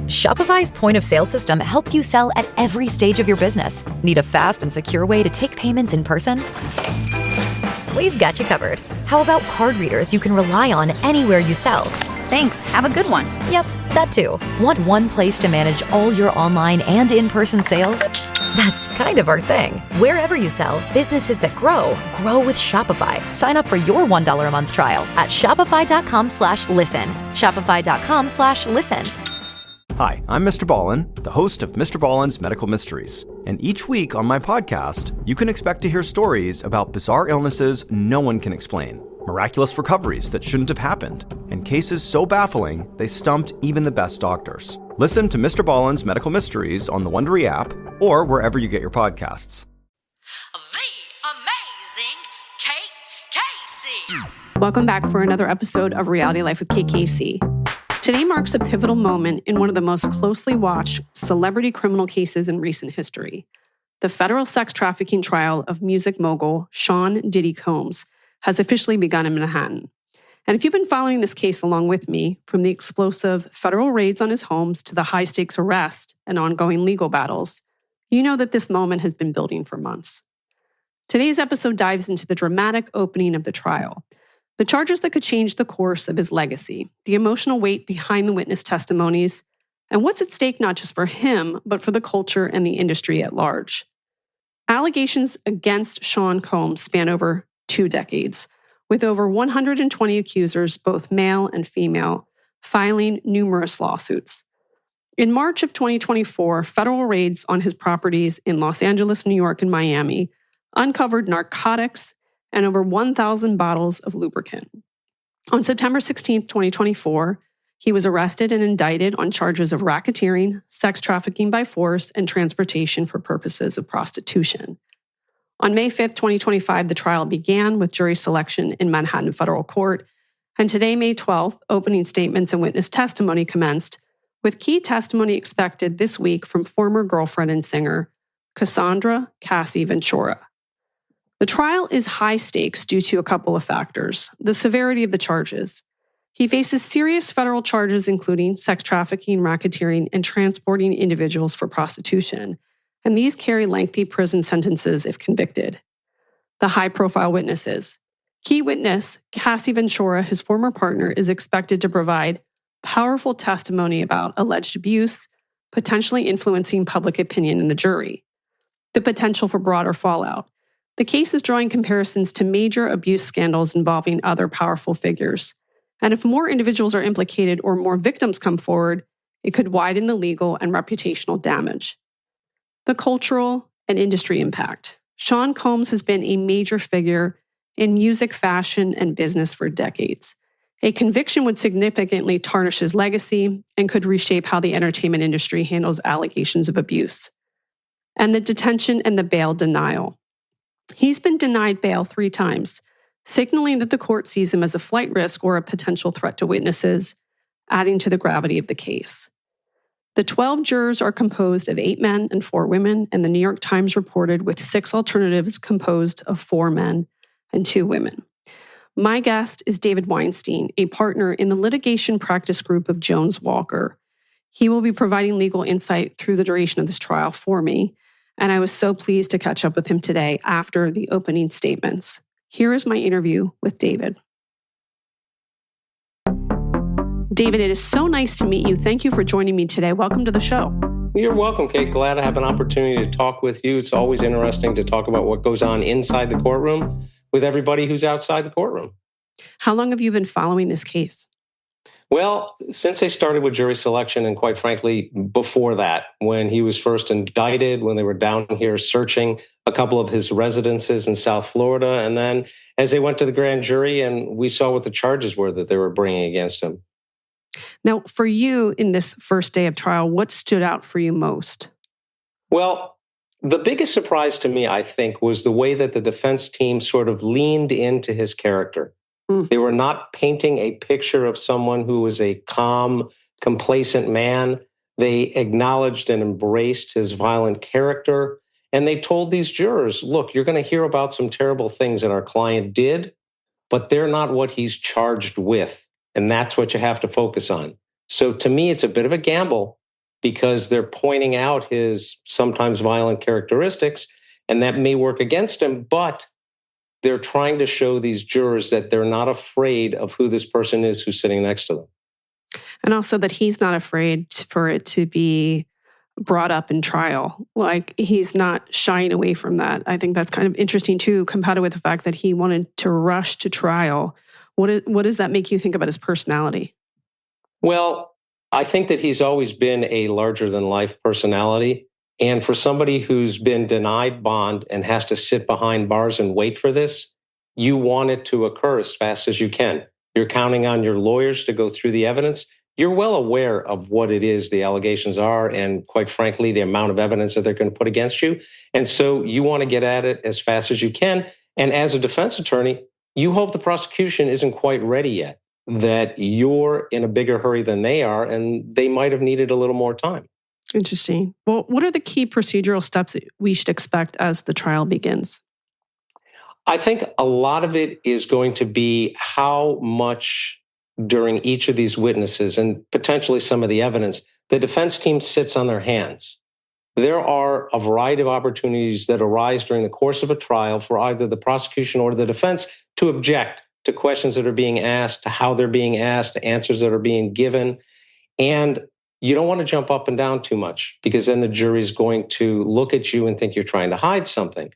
Shopify's point of sale system helps you sell at every stage of your business. Need a fast and secure way to take payments in person? We've got you covered. How about card readers you can rely on anywhere you sell? Thanks. Have a good one. Yep, that too. Want one place to manage all your online and in-person sales? That's kind of our thing. Wherever you sell, businesses that grow with Shopify. Sign up for your $1 a month trial at shopify.com/listen. Shopify.com/listen. Hi, I'm Mr. Ballin, the host of Mr. Ballin's Medical Mysteries. And each week on my podcast, you can expect to hear stories about bizarre illnesses no one can explain, miraculous recoveries that shouldn't have happened, and cases so baffling they stumped even the best doctors. Listen to Mr. Ballin's Medical Mysteries on the Wondery app or wherever you get your podcasts. The Amazing Kate Casey. Welcome back for another episode of Reality Life with Kate Casey. Today marks a pivotal moment in one of the most closely watched celebrity criminal cases in recent history. The federal sex trafficking trial of music mogul Sean Diddy Combs has officially begun in Manhattan. And if you've been following this case along with me, from the explosive federal raids on his homes to the high-stakes arrest and ongoing legal battles, you know that this moment has been building for months. Today's episode dives into the dramatic opening of the trial, the charges that could change the course of his legacy, the emotional weight behind the witness testimonies, and what's at stake not just for him, but for the culture and the industry at large. Allegations against Sean Combs span over 2 decades, with over 120 accusers, both male and female, filing numerous lawsuits. In March of 2024, federal raids on his properties in Los Angeles, New York, and Miami uncovered narcotics and over 1,000 bottles of lubricant. On September 16, 2024, he was arrested and indicted on charges of racketeering, sex trafficking by force, and transportation for purposes of prostitution. On May 5, 2025, the trial began with jury selection in Manhattan Federal Court, and today, May 12th, opening statements and witness testimony commenced, with key testimony expected this week from former girlfriend and singer Cassandra Cassie Ventura. The trial is high stakes due to a couple of factors. The severity of the charges. He faces serious federal charges including sex trafficking, racketeering, and transporting individuals for prostitution, and these carry lengthy prison sentences if convicted. The high-profile witnesses. Key witness, Cassie Ventura, his former partner, is expected to provide powerful testimony about alleged abuse, potentially influencing public opinion in the jury. The potential for broader fallout. The case is drawing comparisons to major abuse scandals involving other powerful figures. And if more individuals are implicated or more victims come forward, it could widen the legal and reputational damage. The cultural and industry impact. Sean Combs has been a major figure in music, fashion, and business for decades. A conviction would significantly tarnish his legacy and could reshape how the entertainment industry handles allegations of abuse. And the detention and the bail denial. He's been denied bail 3 times, signaling that the court sees him as a flight risk or a potential threat to witnesses, adding to the gravity of the case. The 12 jurors are composed of 8 men and 4 women, and the New York Times reported with 6 alternatives composed of 4 men and 2 women. My guest is David Weinstein, a partner in the litigation practice group of Jones Walker. He will be providing legal insight through the duration of this trial for me, and I was so pleased to catch up with him today after the opening statements. Here is my interview with David. David, it is so nice to meet you. Thank you for joining me today. Welcome to the show. You're welcome, Kate. Glad to have an opportunity to talk with you. It's always interesting to talk about what goes on inside the courtroom with everybody who's outside the courtroom. How long have you been following this case? Well, since I started with jury selection, and quite frankly, before that, when he was first indicted, when they were down here searching a couple of his residences in South Florida, and then as they went to the grand jury and we saw what the charges were that they were bringing against him. Now, for you in this first day of trial, what stood out for you most? Well, the biggest surprise to me, I think, was the way that the defense team sort of leaned into his character. They were not painting a picture of someone who was a calm, complacent man. They acknowledged and embraced his violent character. And they told these jurors, look, you're going to hear about some terrible things that our client did, but they're not what he's charged with. And that's what you have to focus on. So to me, it's a bit of a gamble, because they're pointing out his sometimes violent characteristics, and that may work against him, but they're trying to show these jurors that they're not afraid of who this person is who's sitting next to them. And also that he's not afraid for it to be brought up in trial. Like, he's not shying away from that. I think that's kind of interesting too, compounded with the fact that he wanted to rush to trial. What does that make you think about his personality? Well, I think that he's always been a larger-than-life personality. And for somebody who's been denied bond and has to sit behind bars and wait for this, you want it to occur as fast as you can. You're counting on your lawyers to go through the evidence. You're well aware of what it is the allegations are and, quite frankly, the amount of evidence that they're going to put against you. And so you want to get at it as fast as you can. And as a defense attorney, you hope the prosecution isn't quite ready yet, that you're in a bigger hurry than they are, and they might have needed a little more time. Interesting. Well, what are the key procedural steps that we should expect as the trial begins? I think a lot of it is going to be how much during each of these witnesses and potentially some of the evidence, the defense team sits on their hands. There are a variety of opportunities that arise during the course of a trial for either the prosecution or the defense to object to questions that are being asked, to how they're being asked, to answers that are being given. And you don't want to jump up and down too much, because then the jury is going to look at you and think you're trying to hide something.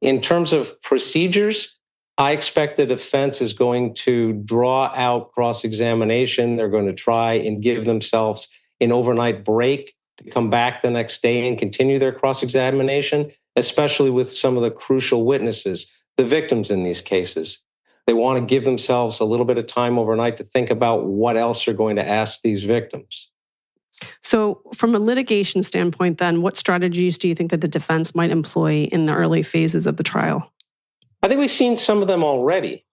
In terms of procedures, I expect the defense is going to draw out cross-examination. They're going to try and give themselves an overnight break to come back the next day and continue their cross-examination, especially with some of the crucial witnesses, the victims in these cases. They want to give themselves a little bit of time overnight to think about what else they're going to ask these victims. So from a litigation standpoint, then, what strategies do you think that the defense might employ in the early phases of the trial? I think we've seen some of them already.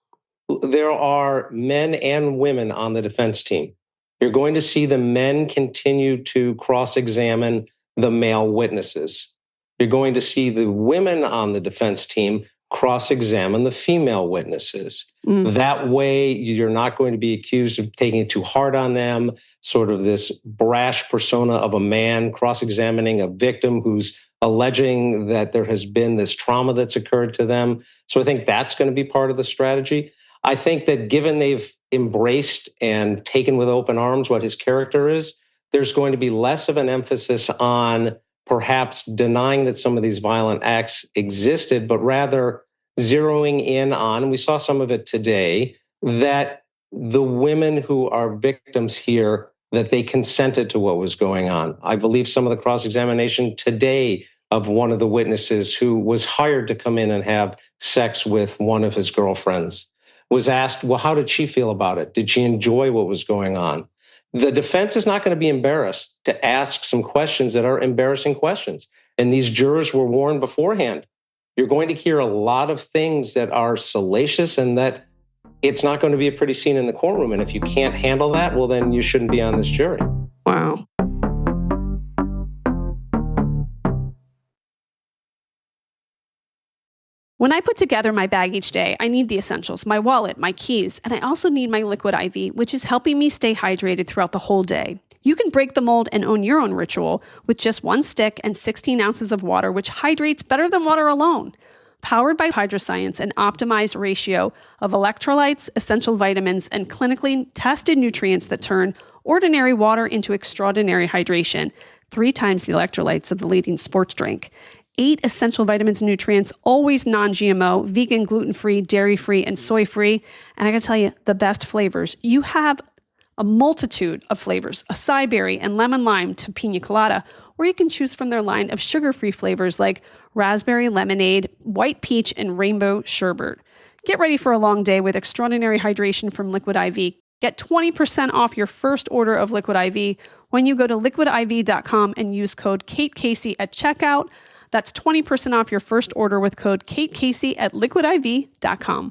There are men and women on the defense team. You're going to see the men continue to cross-examine the male witnesses. You're going to see the women on the defense team cross-examine the female witnesses. That way, you're not going to be accused of taking it too hard on them, sort of this brash persona of a man cross-examining a victim who's alleging that there has been this trauma that's occurred to them. So I think that's going to be part of the strategy. I think that given they've embraced and taken with open arms what his character is, there's going to be less of an emphasis on perhaps denying that some of these violent acts existed, but rather zeroing in on, and we saw some of it today, that the women who are victims here, that they consented to what was going on. I believe some of the cross-examination today of one of the witnesses who was hired to come in and have sex with one of his girlfriends was asked, well, how did she feel about it? Did she enjoy what was going on? The defense is not going to be embarrassed to ask some questions that are embarrassing questions. And these jurors were warned beforehand. You're going to hear a lot of things that are salacious and that it's not going to be a pretty scene in the courtroom. And if you can't handle that, well, then you shouldn't be on this jury. Wow. When I put together my bag each day, I need the essentials, my wallet, my keys, and I also need my liquid IV, which is helping me stay hydrated throughout the whole day. You can break the mold and own your own ritual with just 1 stick and 16 ounces of water, which hydrates better than water alone. Powered by Hydroscience, an optimized ratio of electrolytes, essential vitamins, and clinically tested nutrients that turn ordinary water into extraordinary hydration, 3 times the electrolytes of the leading sports drink. 8 essential vitamins and nutrients, always non-GMO, vegan, gluten-free, dairy-free, and soy-free. And I gotta tell you, the best flavors. You have a multitude of flavors, acai berry and lemon lime to pina colada, or you can choose from their line of sugar-free flavors like raspberry lemonade, white peach, and rainbow sherbet. Get ready for a long day with extraordinary hydration from Liquid IV. Get 20% off your first order of Liquid IV when you go to liquidiv.com and use code Kate Casey at checkout. That's 20% off your first order with code Kate Casey at liquidiv.com.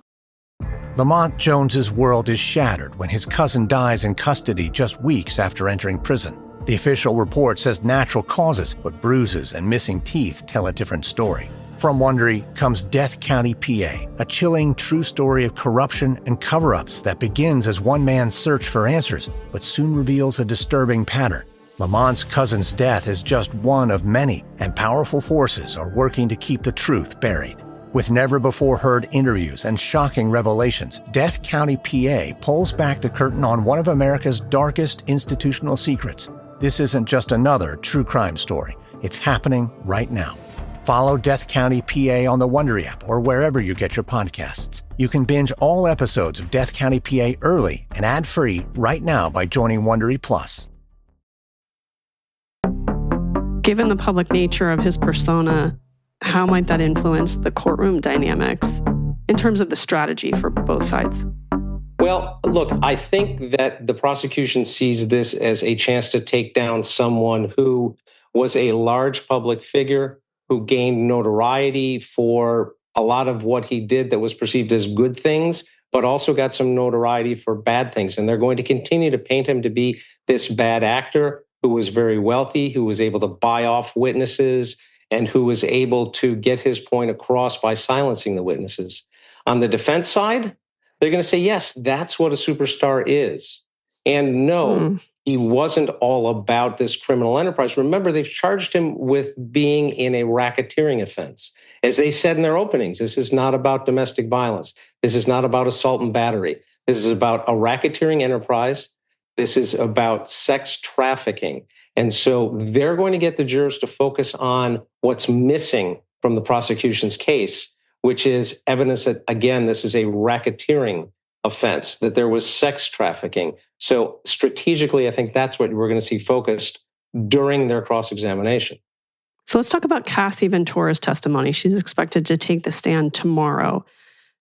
Lamont Jones's world is shattered when his cousin dies in custody just weeks after entering prison. The official report says natural causes, but bruises and missing teeth tell a different story. From Wondery comes Death County, PA, a chilling true story of corruption and cover-ups that begins as one man's search for answers, but soon reveals a disturbing pattern. Lamont's cousin's death is just one of many, and powerful forces are working to keep the truth buried. With never-before-heard interviews and shocking revelations, Death County, PA pulls back the curtain on one of America's darkest institutional secrets. This isn't just another true crime story. It's happening right now. Follow Death County, PA on the Wondery app or wherever you get your podcasts. You can binge all episodes of Death County, PA early and ad-free right now by joining Wondery Plus. Given the public nature of his persona, how might that influence the courtroom dynamics in terms of the strategy for both sides? Well, look, I think that the prosecution sees this as a chance to take down someone who was a large public figure, who gained notoriety for a lot of what he did that was perceived as good things, but also got some notoriety for bad things. And they're going to continue to paint him to be this bad actor who was very wealthy, who was able to buy off witnesses, and who was able to get his point across by silencing the witnesses. On the defense side, they're going to say, yes, that's what a superstar is. And no, he wasn't all about this criminal enterprise. Remember, they've charged him with being in a racketeering offense. As they said in their openings, this is not about domestic violence. This is not about assault and battery. This is about a racketeering enterprise. This is about sex trafficking. And so they're going to get the jurors to focus on what's missing from the prosecution's case, which is evidence that, again, this is a racketeering offense, that there was sex trafficking. So strategically, I think that's what we're going to see focused during their cross-examination. So let's talk about Cassie Ventura's testimony. She's expected to take the stand tomorrow.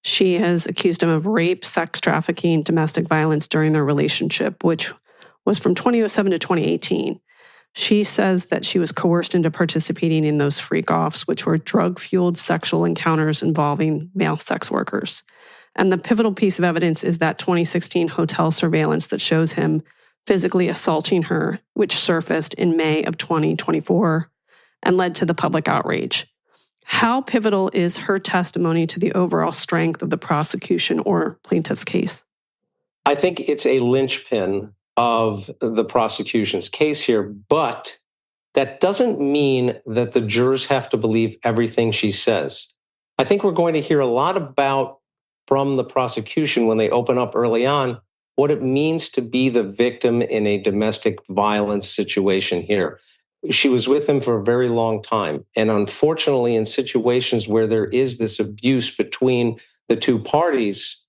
She has accused him of rape, sex trafficking, domestic violence during their relationship, which was from 2007 to 2018. She says that she was coerced into participating in those freak-offs, which were drug-fueled sexual encounters involving male sex workers. And the pivotal piece of evidence is that 2016 hotel surveillance that shows him physically assaulting her, which surfaced in May of 2024 and led to the public outrage. How pivotal is her testimony to the overall strength of the prosecution or plaintiff's case? I think it's a linchpin of the prosecution's case here, but that doesn't mean that the jurors have to believe everything she says. I think we're going to hear a lot about from the prosecution when they open up early on what it means to be the victim in a domestic violence situation here. She was with him for a very long time. And unfortunately, in situations where there is this abuse between the two parties,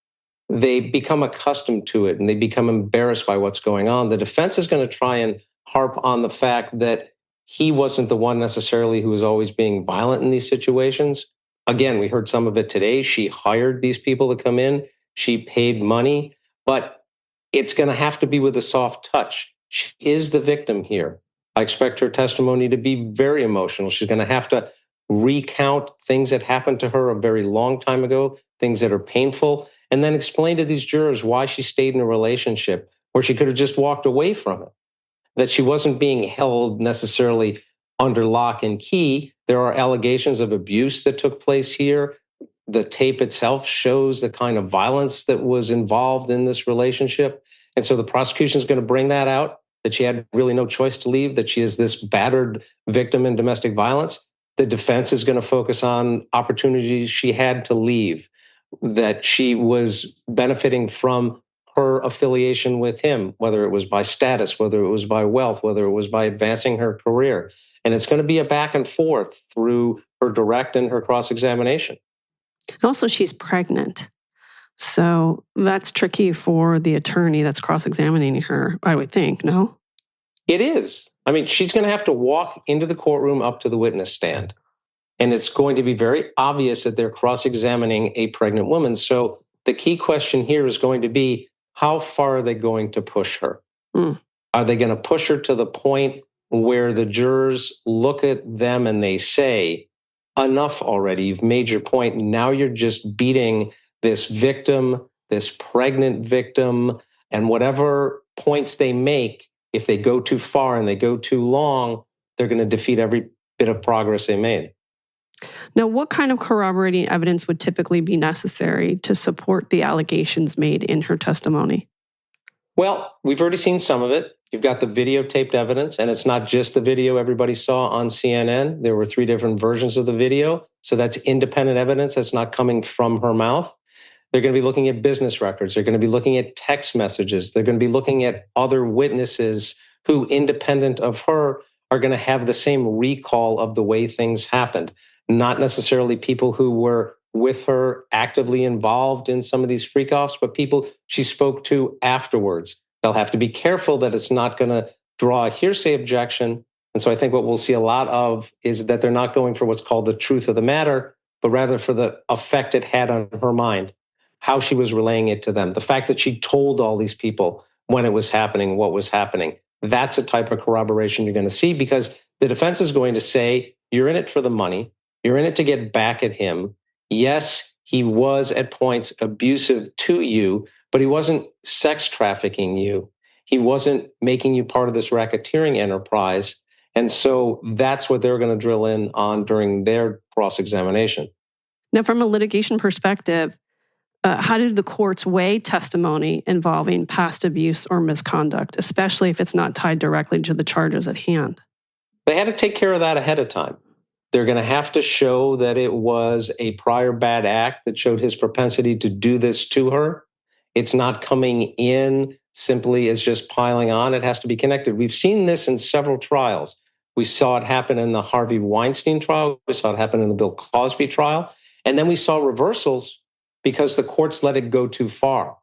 they become accustomed to it and they become embarrassed by what's going on. The defense is going to try and harp on the fact that he wasn't the one necessarily who was always being violent in these situations. Again, we heard some of it today. She hired these people to come in. She paid money, but it's going to have to be with a soft touch. She is the victim here. I expect her testimony to be very emotional. She's going to have to recount things that happened to her a very long time ago, things that are painful, and then explain to these jurors why she stayed in a relationship where she could have just walked away from it, that she wasn't being held necessarily under lock and key. There are allegations of abuse that took place here. The tape itself shows the kind of violence that was involved in this relationship. And so the prosecution is going to bring that out, that she had really no choice to leave, that she is this battered victim in domestic violence. The defense is going to focus on opportunities she had to leave, that she was benefiting from her affiliation with him, whether it was by status, whether it was by wealth, whether it was by advancing her career. And it's going to be a back and forth through her direct and her cross-examination. Also, she's pregnant. So that's tricky for the attorney that's cross-examining her, I would think, no? It is. I mean, she's going to have to walk into the courtroom up to the witness stand. And it's going to be very obvious that they're cross-examining a pregnant woman. So the key question here is going to be, how far are they going to push her? Are they going to push her to the point where the jurors look at them and they say, enough already, you've made your point. Now you're just beating this victim, this pregnant victim, and whatever points they make, if they go too far and they go too long, they're going to defeat every bit of progress they made. Now, what kind of corroborating evidence would typically be necessary to support the allegations made in her testimony? Well, we've already seen some of it. You've got the videotaped evidence, and it's not just the video everybody saw on CNN. There were 3 different versions of the video. So that's independent evidence that's not coming from her mouth. They're going to be looking at business records. They're going to be looking at text messages. They're going to be looking at other witnesses who, independent of her, are going to have the same recall of the way things happened. Not necessarily people who were with her actively involved in some of these freak-offs, but people she spoke to afterwards. They'll have to be careful that it's not going to draw a hearsay objection. And so I think what we'll see a lot of is that they're not going for what's called the truth of the matter, but rather for the effect it had on her mind, how she was relaying it to them, the fact that she told all these people when it was happening, what was happening. That's a type of corroboration you're going to see, because the defense is going to say, you're in it for the money. You're in it to get back at him. Yes, he was at points abusive to you, but he wasn't sex trafficking you. He wasn't making you part of this racketeering enterprise. And so that's what they're going to drill in on during their cross-examination. Now, from a litigation perspective, how did the courts weigh testimony involving past abuse or misconduct, especially if it's not tied directly to the charges at hand? They had to take care of that ahead of time. They're going to have to show that it was a prior bad act that showed his propensity to do this to her. It's not coming in simply as just piling on. It has to be connected. We've seen this in several trials. We saw it happen in the Harvey Weinstein trial. We saw it happen in the Bill Cosby trial. And then we saw reversals because the courts let it go too far.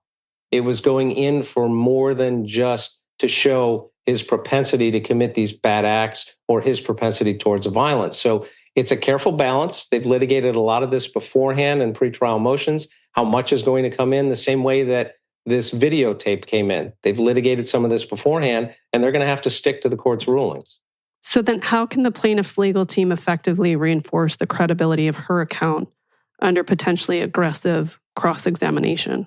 It was going in for more than just to show his propensity to commit these bad acts or his propensity towards violence. So it's a careful balance. They've litigated a lot of this beforehand in pretrial motions. How much is going to come in the same way that this videotape came in? They've litigated some of this beforehand, and they're going to have to stick to the court's rulings. So then how can the plaintiff's legal team effectively reinforce the credibility of her account under potentially aggressive cross-examination?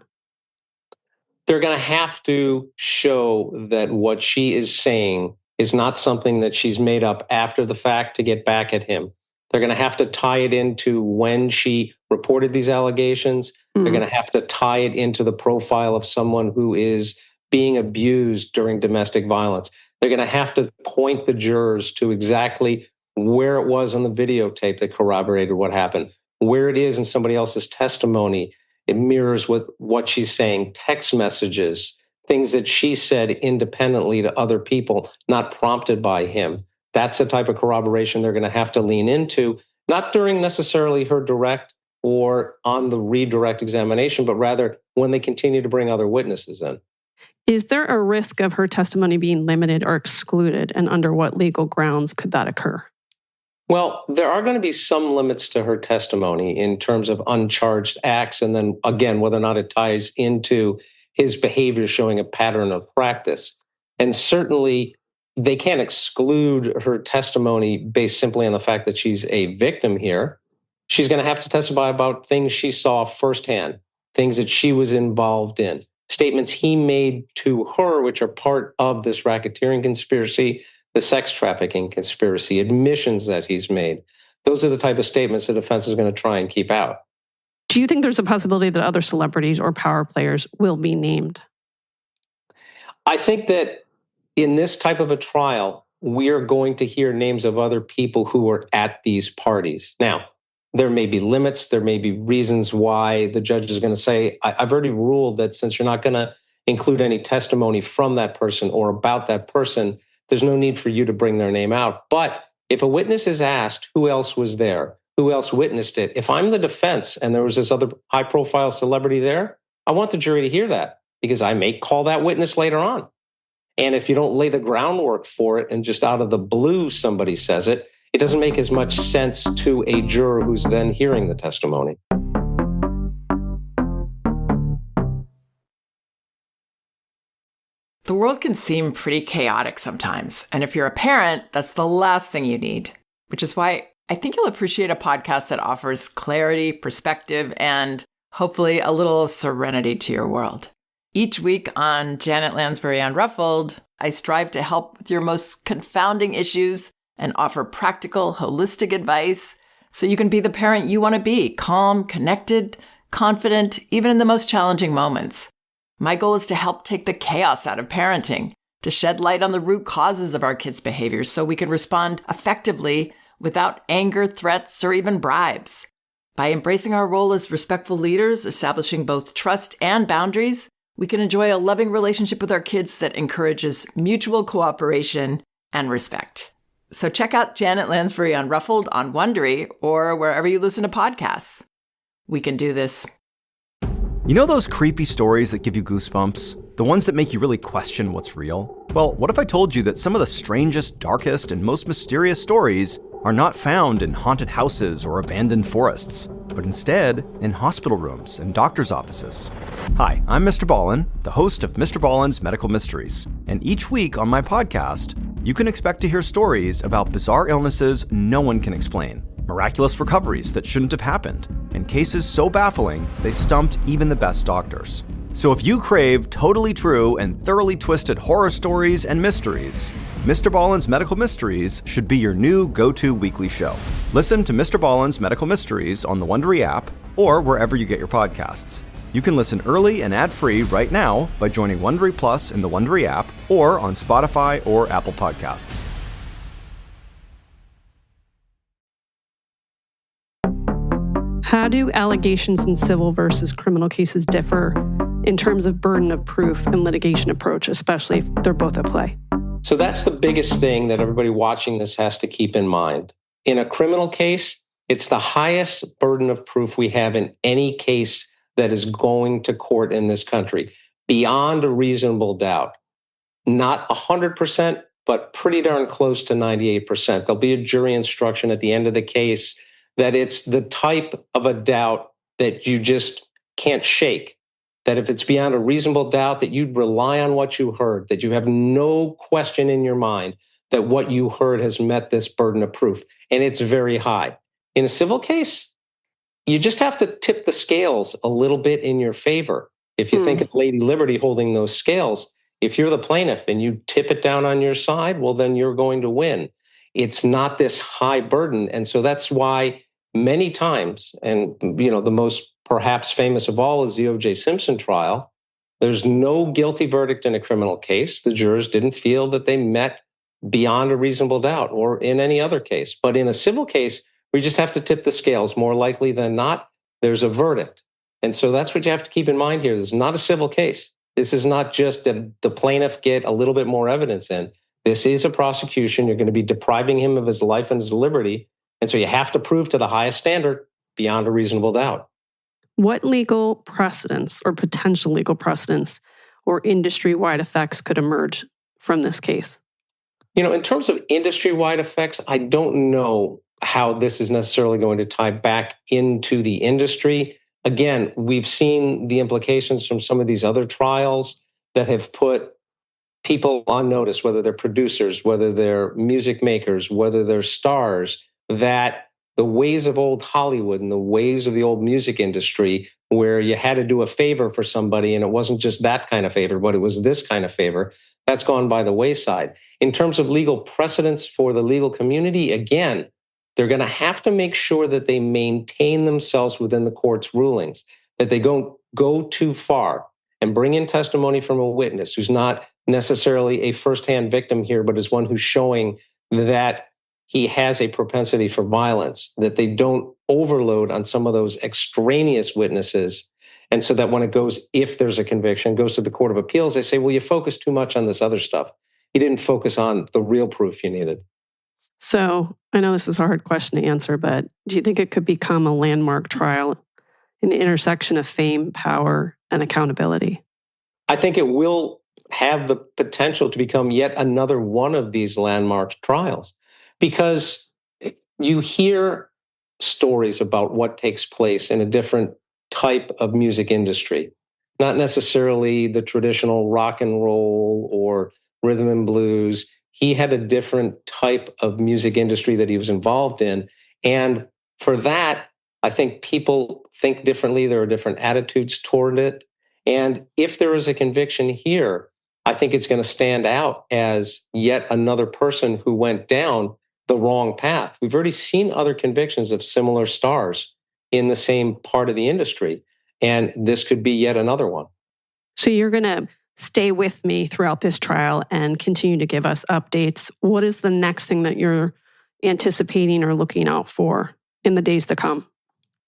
They're going to have to show that what she is saying is not something that she's made up after the fact to get back at him. They're going to have to tie it into when she reported these allegations. They're going to have to tie it into the profile of someone who is being abused during domestic violence. They're going to have to point the jurors to exactly where it was on the videotape that corroborated what happened, where it is in somebody else's testimony. It mirrors what she's saying, text messages, things that she said independently to other people, not prompted by him. That's the type of corroboration they're going to have to lean into, not during necessarily her direct or on the redirect examination, but rather when they continue to bring other witnesses in. Is there a risk of her testimony being limited or excluded, and under what legal grounds could that occur? Well, there are going to be some limits to her testimony in terms of uncharged acts, and then again, whether or not it ties into his behavior showing a pattern of practice. And certainly, they can't exclude her testimony based simply on the fact that she's a victim here. She's going to have to testify about things she saw firsthand, things that she was involved in, statements he made to her, which are part of this racketeering conspiracy, the sex trafficking conspiracy, admissions that he's made. Those are the type of statements the defense is going to try and keep out. Do you think there's a possibility that other celebrities or power players will be named? I think that in this type of a trial, we are going to hear names of other people who were at these parties. Now, there may be limits. There may be reasons why the judge is going to say, I've already ruled that since you're not going to include any testimony from that person or about that person, there's no need for you to bring their name out. But if a witness is asked who else was there, who else witnessed it, if I'm the defense and there was this other high-profile celebrity there, I want the jury to hear that because I may call that witness later on. And if you don't lay the groundwork for it and just out of the blue somebody says it, it doesn't make as much sense to a juror who's then hearing the testimony. The world can seem pretty chaotic sometimes. And if you're a parent, that's the last thing you need, which is why I think you'll appreciate a podcast that offers clarity, perspective, and hopefully a little serenity to your world. Each week on Janet Lansbury Unruffled, I strive to help with your most confounding issues and offer practical, holistic advice so you can be the parent you want to be, calm, connected, confident, even in the most challenging moments. My goal is to help take the chaos out of parenting to shed light on the root causes of our kids' behaviors so we can respond effectively without anger, threats, or even bribes. By embracing our role as respectful leaders, establishing both trust and boundaries, we can enjoy a loving relationship with our kids that encourages mutual cooperation and respect. So check out Janet Lansbury Unruffled on Wondery or wherever you listen to podcasts. We can do this. You know those creepy stories that give you goosebumps? The ones that make you really question what's real? Well, what if I told you that some of the strangest, darkest, and most mysterious stories are not found in haunted houses or abandoned forests, but instead in hospital rooms and doctors' offices? Hi, I'm Mr. Ballin, the host of Mr. Ballin's Medical Mysteries, and each week on my podcast, you can expect to hear stories about bizarre illnesses no one can explain, miraculous recoveries that shouldn't have happened, and cases so baffling they stumped even the best doctors. So if you crave totally true and thoroughly twisted horror stories and mysteries, Mr. Ballin's Medical Mysteries should be your new go-to weekly show. Listen to Mr. Ballin's Medical Mysteries on the Wondery app or wherever you get your podcasts. You can listen early and ad-free right now by joining Wondery Plus in the Wondery app or on Spotify or Apple Podcasts. How do allegations in civil versus criminal cases differ in terms of burden of proof and litigation approach, especially if they're both at play? So that's the biggest thing that everybody watching this has to keep in mind. In a criminal case, it's the highest burden of proof we have in any case that is going to court in this country, beyond a reasonable doubt. Not 100%, but pretty darn close to 98%. There'll be a jury instruction at the end of the case that it's the type of a doubt that you just can't shake. That if it's beyond a reasonable doubt, that you'd rely on what you heard, that you have no question in your mind that what you heard has met this burden of proof. And it's very high. In a civil case, you just have to tip the scales a little bit in your favor. If you think of Lady Liberty holding those scales, if you're the plaintiff and you tip it down on your side, well, then you're going to win. It's not this high burden. And so that's why many times, and the most perhaps famous of all is the O.J. Simpson trial, there's no guilty verdict in a criminal case. The jurors didn't feel that they met beyond a reasonable doubt, or in any other case. But in a civil case, we just have to tip the scales. More likely than not, there's a verdict. And so that's what you have to keep in mind here. This is not a civil case. This is not just that the plaintiff get a little bit more evidence in. This is a prosecution. You're going to be depriving him of his life and his liberty. And so you have to prove to the highest standard beyond a reasonable doubt. What legal precedents or potential legal precedents or industry-wide effects could emerge from this case? In terms of industry-wide effects, I don't know how this is necessarily going to tie back into the industry. Again, we've seen the implications from some of these other trials that have put people on notice, whether they're producers, whether they're music makers, whether they're stars, that the ways of old Hollywood and the ways of the old music industry, where you had to do a favor for somebody, and it wasn't just that kind of favor, but it was this kind of favor, that's gone by the wayside. In terms of legal precedents for the legal community, again, they're going to have to make sure that they maintain themselves within the court's rulings, that they don't go too far and bring in testimony from a witness who's not necessarily a firsthand victim here, but is one who's showing that he has a propensity for violence, that they don't overload on some of those extraneous witnesses. And so that when it goes, if there's a conviction, goes to the Court of Appeals, they say, well, you focus too much on this other stuff. You didn't focus on the real proof you needed. So I know this is a hard question to answer, but do you think it could become a landmark trial in the intersection of fame, power, and accountability? I think it will have the potential to become yet another one of these landmark trials, because you hear stories about what takes place in a different type of music industry, not necessarily the traditional rock and roll or rhythm and blues. He had a different type of music industry that he was involved in. And for that, I think people think differently. There are different attitudes toward it. And if there is a conviction here, I think it's going to stand out as yet another person who went down the wrong path. We've already seen other convictions of similar stars in the same part of the industry, and this could be yet another one. So you're going to stay with me throughout this trial and continue to give us updates. What is the next thing that you're anticipating or looking out for in the days to come?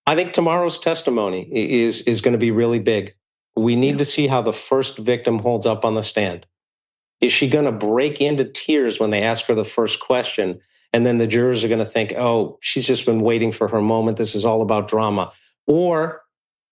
I think tomorrow's testimony is going to be really big. We need to see how the first victim holds up on the stand. Is she going to break into tears when they ask her the first question? And then the jurors are going to think, oh, she's just been waiting for her moment. This is all about drama. Or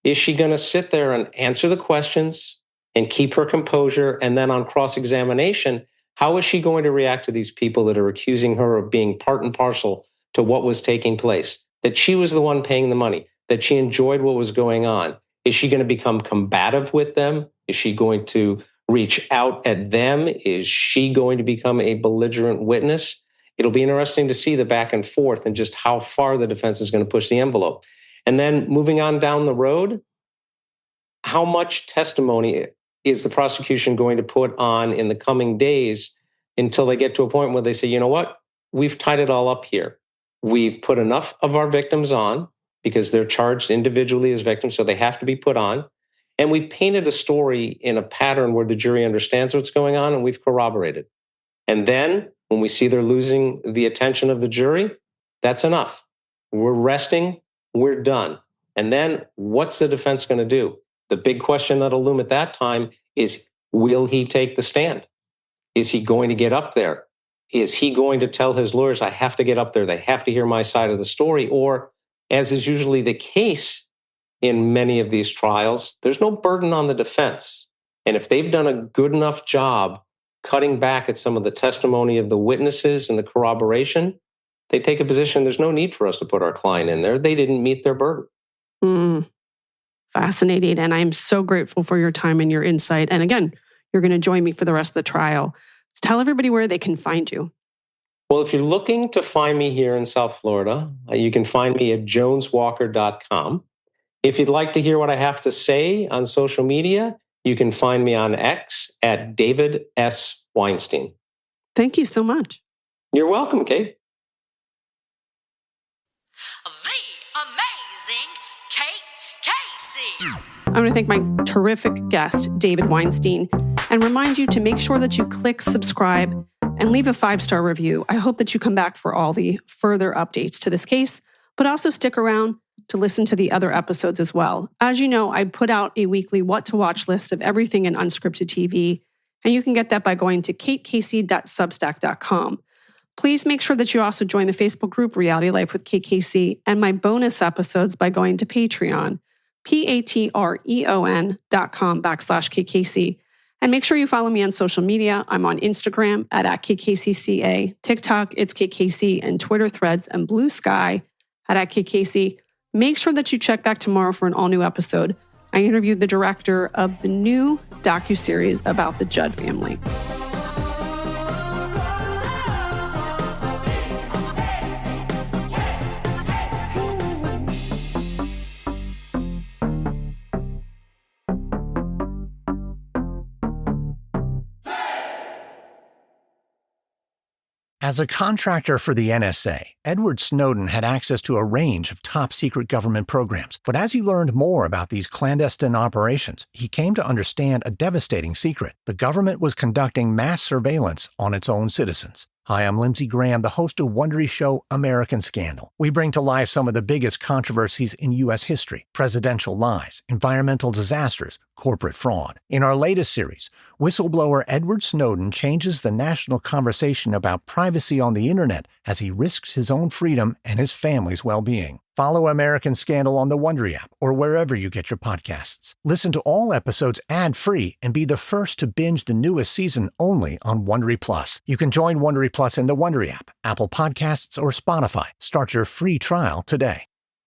is she going to sit there and answer the questions and keep her composure? And then on cross-examination, how is she going to react to these people that are accusing her of being part and parcel to what was taking place? That she was the one paying the money, that she enjoyed what was going on. Is she going to become combative with them? Is she going to reach out at them? Is she going to become a belligerent witness? It'll be interesting to see the back and forth and just how far the defense is going to push the envelope. And then moving on down the road, how much testimony is the prosecution going to put on in the coming days until they get to a point where they say, you know what, we've tied it all up here. We've put enough of our victims on because they're charged individually as victims, so they have to be put on. And we've painted a story in a pattern where the jury understands what's going on, and we've corroborated. And then when we see they're losing the attention of the jury, that's enough. We're resting, we're done. And then what's the defense going to do? The big question that'll loom at that time is, will he take the stand? Is he going to get up there? Is he going to tell his lawyers, I have to get up there, they have to hear my side of the story? Or, as is usually the case in many of these trials, there's no burden on the defense. And if they've done a good enough job cutting back at some of the testimony of the witnesses and the corroboration, they take a position, there's no need for us to put our client in there. They didn't meet their burden. Fascinating. And I'm so grateful for your time and your insight. And again, you're going to join me for the rest of the trial. So tell everybody where they can find you. Well, if you're looking to find me here in South Florida, you can find me at joneswalker.com. If you'd like to hear what I have to say on social media, you can find me on X at David S. Weinstein. Thank you so much. You're welcome, Kate. The amazing Kate Casey. I want to thank my terrific guest, David Weinstein, and remind you to make sure that you click subscribe and leave a 5-star review. I hope that you come back for all the further updates to this case, but also stick around to listen to the other episodes as well. As you know, I put out a weekly what to watch list of everything in unscripted TV, and you can get that by going to katecasey.substack.com. Please make sure that you also join the Facebook group Reality Life with Kate Casey and my bonus episodes by going to Patreon, patreon.com/Kate Casey. And make sure you follow me on social media. I'm on Instagram at KatecaseyCA, TikTok, it's Kate Casey, and Twitter Threads and Blue Sky at Kate Casey. Make sure that you check back tomorrow for an all-new episode. I interviewed the director of the new docuseries about the Judd family. As a contractor for the NSA, Edward Snowden had access to a range of top-secret government programs. But as he learned more about these clandestine operations, he came to understand a devastating secret. The government was conducting mass surveillance on its own citizens. Hi, I'm Lindsey Graham, the host of Wondery's show, American Scandal. We bring to life some of the biggest controversies in U.S. history: presidential lies, environmental disasters, corporate fraud. In our latest series, whistleblower Edward Snowden changes the national conversation about privacy on the internet as he risks his own freedom and his family's well-being. Follow American Scandal on the Wondery app or wherever you get your podcasts. Listen to all episodes ad-free and be the first to binge the newest season only on Wondery Plus. You can join Wondery Plus in the Wondery app, Apple Podcasts, or Spotify. Start your free trial today.